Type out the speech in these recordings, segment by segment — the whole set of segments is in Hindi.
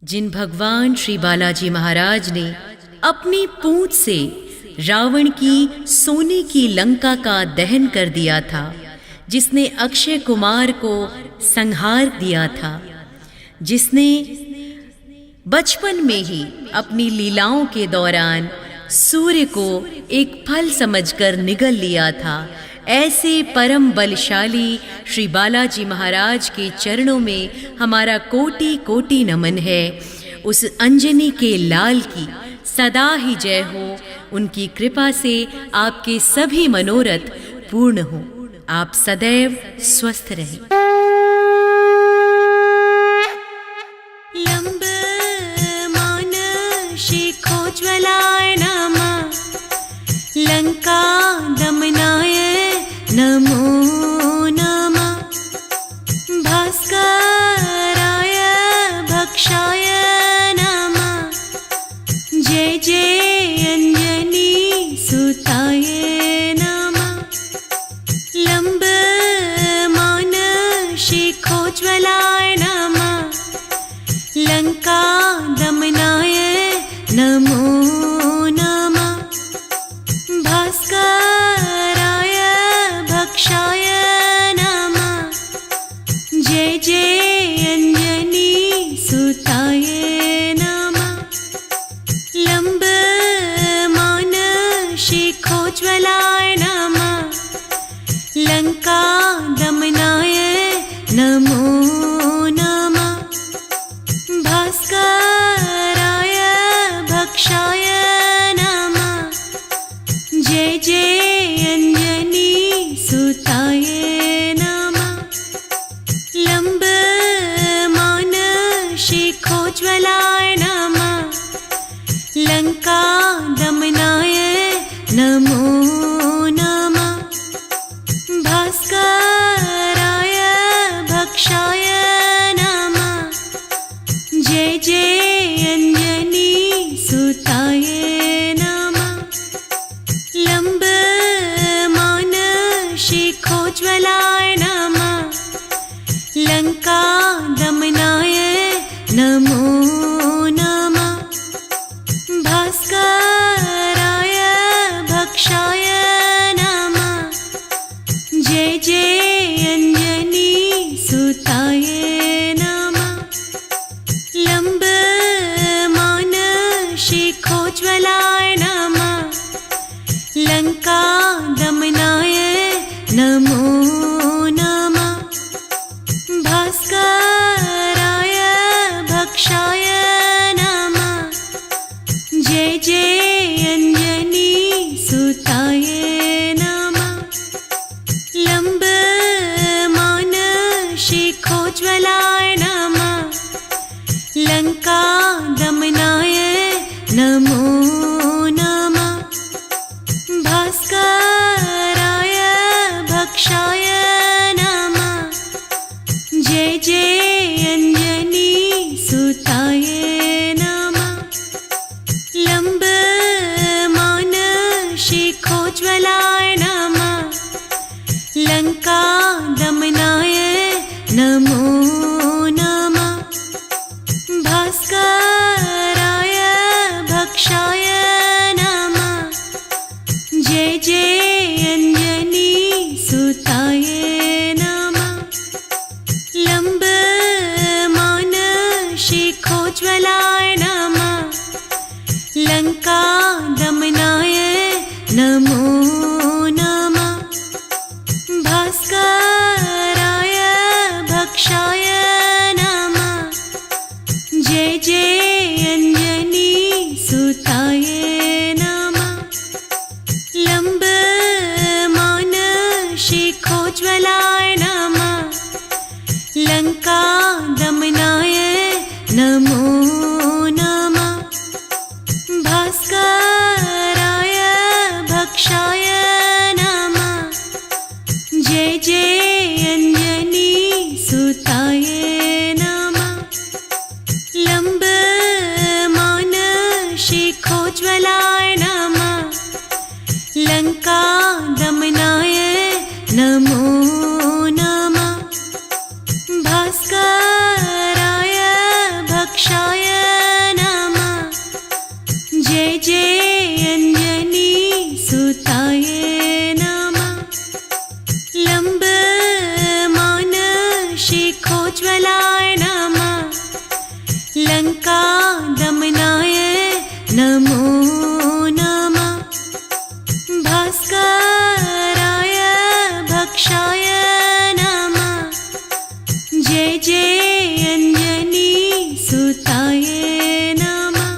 जिन भगवान श्री बालाजी महाराज ने अपनी पूंछ से रावण की सोने की लंका का दहन कर दिया था, जिसने अक्षय कुमार को संहार दिया था, जिसने बचपन में ही अपनी लीलाओं के दौरान सूर्य को एक फल समझकर निगल लिया था, ऐसे परम बलशाली श्री बालाजी महाराज के चरणों में हमारा कोटि कोटि नमन है। उस अंजनी के लाल की सदा ही जय हो। उनकी कृपा से आपके सभी मनोरथ पूर्ण हो। आप सदैव स्वस्थ रहें। लंबमान शिखोज्ज्वलाय नमः, लंका दमनाय नमो नमः, भास्कराय भक्षाय नमः, जय जय अंजनी सुताय नमः। लंबमान शिखोज्ज्वलाय नमः, लंका दमनाय नमो नमः, भास्कराय भक्षाय नमः, जय जय अंजनी सुताय नमः। लंबमान शिखोज्ज्वलाय नमः, लंका दमनाय नमो नमः, भास्कराय भक्षाय नमः, जय जय अंजनी सुताय नमः। लंबमान शिखोज्ज्वलाय नमः, लंका दमनाय नमो नमः, भास्कराय भक्षाय नमः, जय जय अंजनी सुताय नमः। लंबमान शिखोज्ज्वलाय नमः, लंका दमनाय नमो नमः, भास्कराय भक्षाय नमः, जय जय अंजनी सुताय नमः। लंबमान शिखोज्ज्वलाय नमः, लंका दमनाय नमो नमः, भास्कराय भक्षाय नमः, जय जय अंजनी सुताय नमः। लंबमान शिखोज्ज्वलाय नमः, लंका दमनाय नमो नमः, भास्कराय भक्षाय नमः, जय जय अंजनी सुताय नमः। लंबमान शिखोज्ज्वलाय नमः, लंका दमनाय नमो नमः, भास्कराय भक्षाय नमः, जय जय अंजनी सुताय नमः। लंबमान शिखोज्ज्वलाय नमः, लंका दमनाय नमो नमः, भास्कराय भक्षाय नमः, जय जय अंजनी सुताय नमः। लंबमान शिखोज्ज्वलाय नमः, लंका दमनाय नमो नमः, भास्कराय भक्षाय नमः, जय जय अंजनी सुताय नमः। लंबमान शिखोज्ज्वलाय नमः, लंका दमनाय नमो नमः, भास्कराय भक्षाय लङ्कादमनाय नमो नमः। भास्कराय भक्षाय नमः। जय जय अञ्जनी सुताय नमः।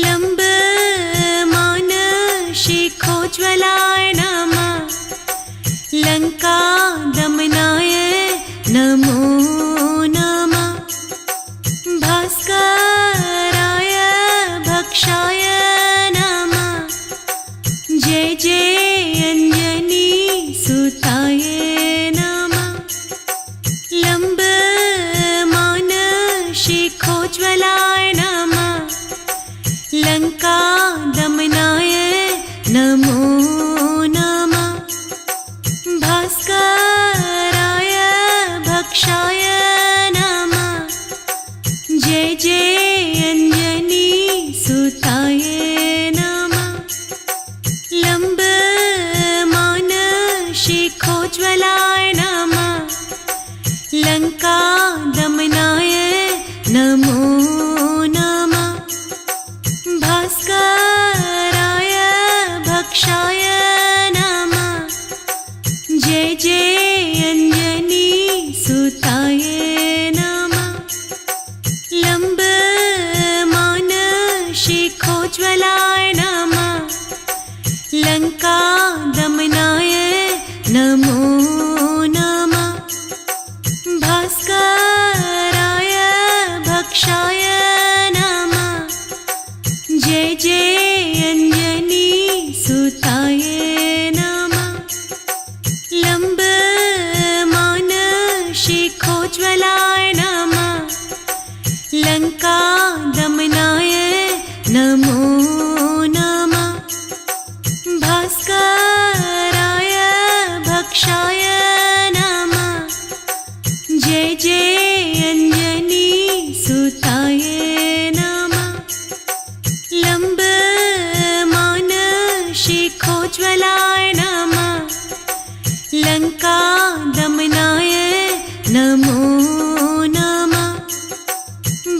लम्बमान शिखोज्ज्वलाय नमः। लङ्कादमनाय नमो नमः। भास्कराय भक्षाय नमः। जय जय अञ्जनी सुताय नमः। लम्बमान शिखोज्ज्वलाय नमः। लङ्कादमनाय नमो नमः। भास्कराय भक्षाय नमः। जय जय अञ्जनी सुताय नमः। लम्बमान शिखोज्ज्वलाय नमः। लङ्कादमनाय नमो नमः। भास्कराय भक्षाय नमः। जय जय अञ्जनी सुताय नमः। लम्बमान शिखोज्ज्वलाय नमः। लङ्कादमनाय नमो नमः। भास्कराय भक्षाय नमः। जय जय अञ्जनी सुताय नमः। लम्बमान शिखोज्ज्वलाय नमः। लङ्कादमनाय नमो नमः। भास्कराय भक्षाय नमः। जय जय अञ्जनी सुताय नमः। लम्बमान शिखोज्ज्वलाय नमः। लङ्कादमनाय नमो नमः।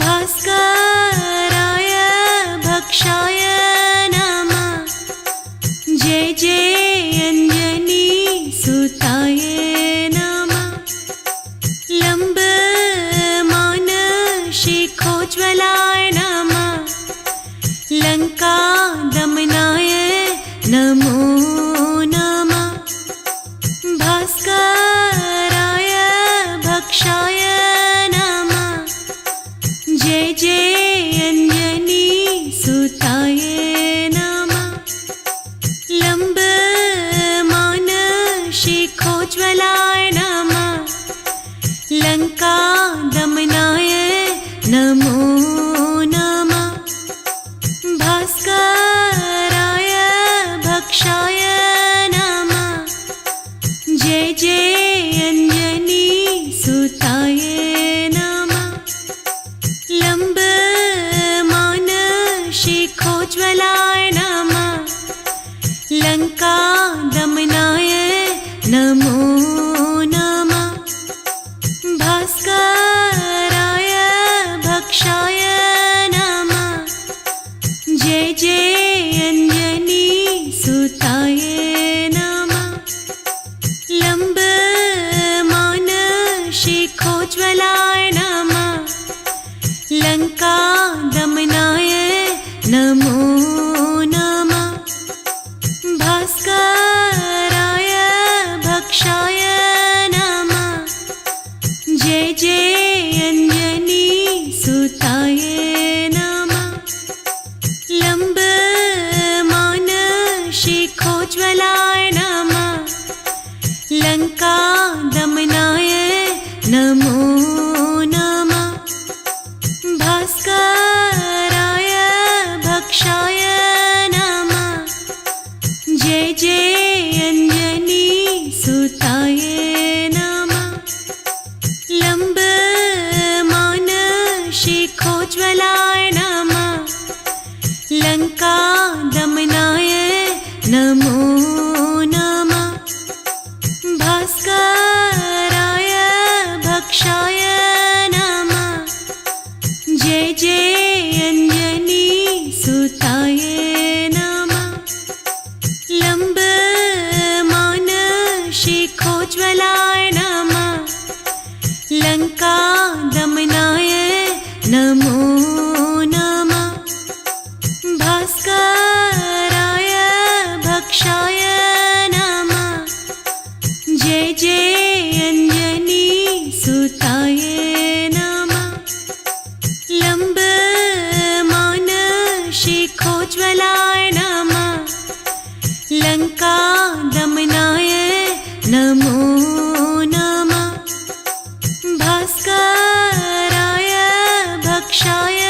भास्कराय भक्षाय नमः। जय जय अञ्जनी सुताय नमः। लम्बमान शिखोज्ज्वलाय नमः। लङ्कादमनाय नमो नमः। भास्कराय भक्षाय नमः। जय जय अञ्जनी सुताय नमः। लम्बमान शिखोज्ज्वलाय नमः। लङ्कादमनाय नमो नमः। भास्कराय भक्षाय नमः। जय जय अञ्जनी सुताय नमः। लम्बमान शिखोज्ज्वलाय नमः। लङ्कादमनाय नमो नमः। भास्कराय भक्षाय नमः। जय जय अञ्जनी सुताय नमः। लम्बमान शिखोज्ज्वलाय नमः। लङ्कादमनाय नमो नमः। भास्कराय भक्षाय नमः। जय जय अञ्जनी सुताय नमः। लम्बमान शिखोज्ज्वलाय नमः। लङ्कादमनाय नमो नमः। भास्कराय भक्षाय नमः। जय जय अञ्जनी सुताय नमः। लम्बमान शिखोज्ज्वलाय नमः। लङ्कादमनाय नमो नमः। भास्कराय भक्षाय नमः। जय जय अंजनी सुताय नमः। लंबमान शिखोज्ज्वलाय नमः। लंका दमनाय नमो नमः। भास्कराय भक्षाय नमः। जय जय अंजनी सुताय नमः। लंबमान शिखोज्ज्वलाय नमः। लंका दमनाय नमो नमः। भास्कराय भक्षाय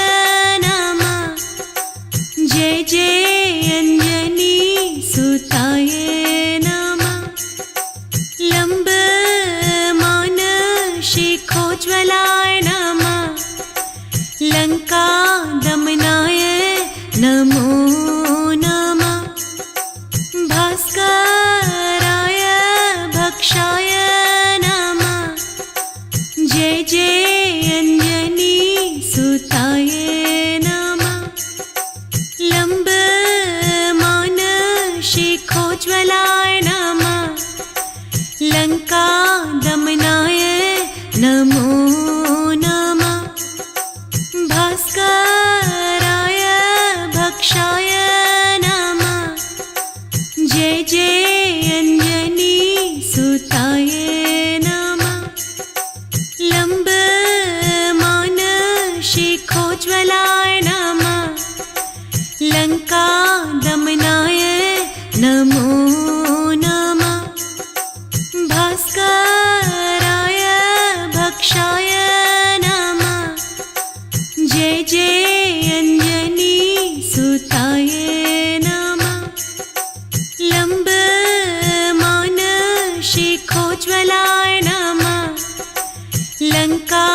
नमः। जय जय अंजनी सुताय नमः। लंबमान शिखोज्ज्वलाय नमः। लंका दमनाय नमो नमः। भास्कराय भक्षाय नमः। जय जय अंजनी सुताय नमः। लंबमान शिखोज्ज्वलाय नमः। लंका दमनाय नमो नमः। भास्कराय भक्षाय नमः। जय जय अंजनी सुताय नमः। लंबमान शिखोज्ज्वलाय नमः। लंका दमनाय नमो नमः। भास्कराय भक्षाय नमः। जय जय अंजनी सुताय नमः। लंबमान शिखोज्ज्वलाय नमः। लंका